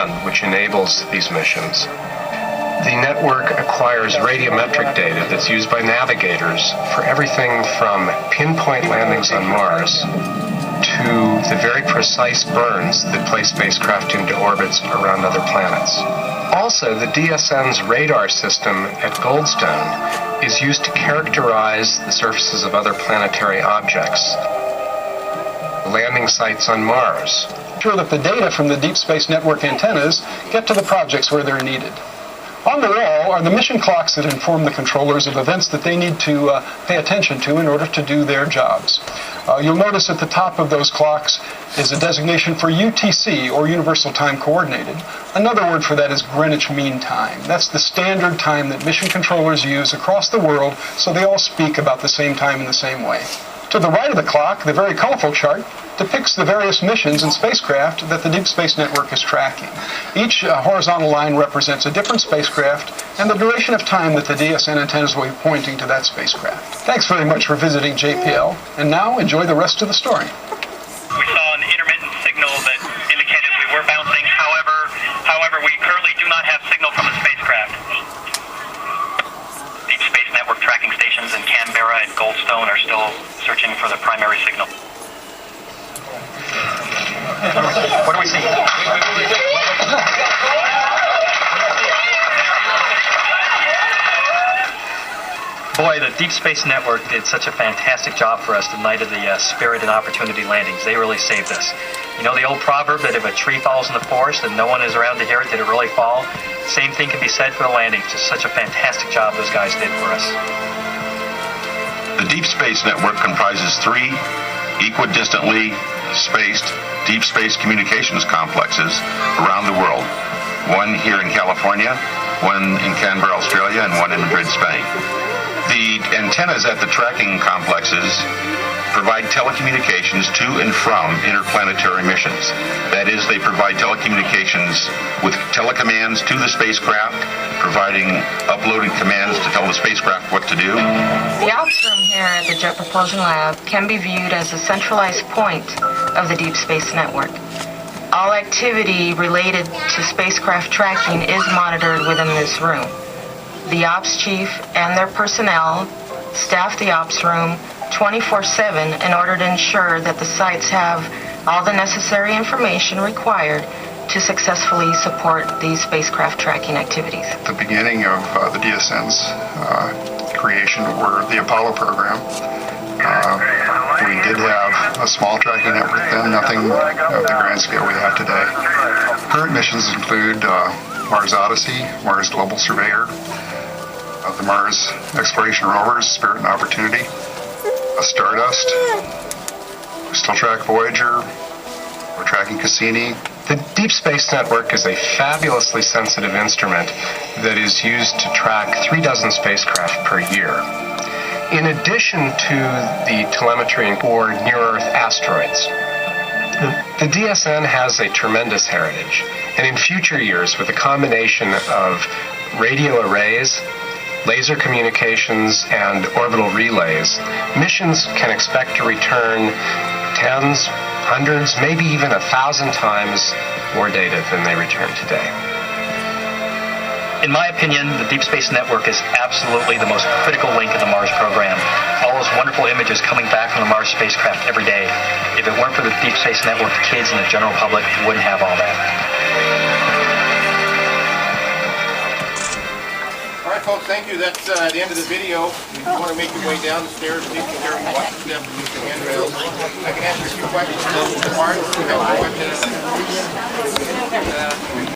band which enables these missions. The network acquires radiometric data that's used by navigators for everything from pinpoint landings on Mars to the very precise burns that place spacecraft into orbits around other planets. Also, the DSN's radar system at Goldstone is used to characterize the surfaces of other planetary objects, landing sites on Mars. Sure that the data from the Deep Space Network antennas get to the projects where they're needed. On the wall are the mission clocks that inform the controllers of events that they need to pay attention to in order to do their jobs. You'll notice at the top of those clocks is a designation for UTC, or Universal Time Coordinated. Another word for that is Greenwich Mean Time. That's the standard time that mission controllers use across the world, so they all speak about the same time in the same way. To the right of the clock, the very colorful chart depicts the various missions and spacecraft that the Deep Space Network is tracking. Each horizontal line represents a different spacecraft and the duration of time that the DSN antennas will be pointing to that spacecraft. Thanks very much for visiting JPL, and now enjoy the rest of the story. We saw an intermittent signal that indicated we were bouncing. However, we currently do not have signal from the spacecraft. Deep Space Network tracking stations in Canberra and Goldstone are still searching for the primary signal. What do we see? Boy, the Deep Space Network did such a fantastic job for us the night of the Spirit and Opportunity landings. They really saved us. You know the old proverb that if a tree falls in the forest and no one is around to hear it, did it really fall? Same thing can be said for the landings. Just such a fantastic job those guys did for us. The Deep Space Network comprises 3 equidistantly spaced deep space communications complexes around the world. One here in California, one in Canberra, Australia, and one in Madrid, Spain. The antennas at the tracking complexes provide telecommunications to and from interplanetary missions. That is, they provide telecommunications with telecommands to the spacecraft, providing uploaded commands to tell the spacecraft what to do. The ops room here at the Jet Propulsion Lab can be viewed as a centralized point of the Deep Space Network. All activity related to spacecraft tracking is monitored within this room. The ops chief and their personnel staff the ops room 24/7 in order to ensure that the sites have all the necessary information required to successfully support these spacecraft tracking activities. At the beginning of the DSN's creation were the Apollo program. We did have a small tracking network then, nothing of the grand scale we have today. Current missions include Mars Odyssey, Mars Global Surveyor, the Mars Exploration Rovers, Spirit and Opportunity, Stardust. We still track Voyager. We're tracking Cassini. The Deep Space Network is a fabulously sensitive instrument that is used to track 36 spacecraft per year. In addition to the telemetry for near-Earth asteroids, the DSN has a tremendous heritage, and in future years, with a combination of radio arrays, laser communications, and orbital relays, missions can expect to return tens, hundreds, maybe even 1,000 times more data than they return today. In my opinion, the Deep Space Network is absolutely the most critical link in the Mars program. All those wonderful images coming back from the Mars spacecraft every day. If it weren't for the Deep Space Network, the kids and the general public wouldn't have all that. All right, folks, thank you. That's the end of the video. If you want to make your way down the stairs, please be careful, watch the steps and use the handrails. I can answer a few questions. Mark, you have a question?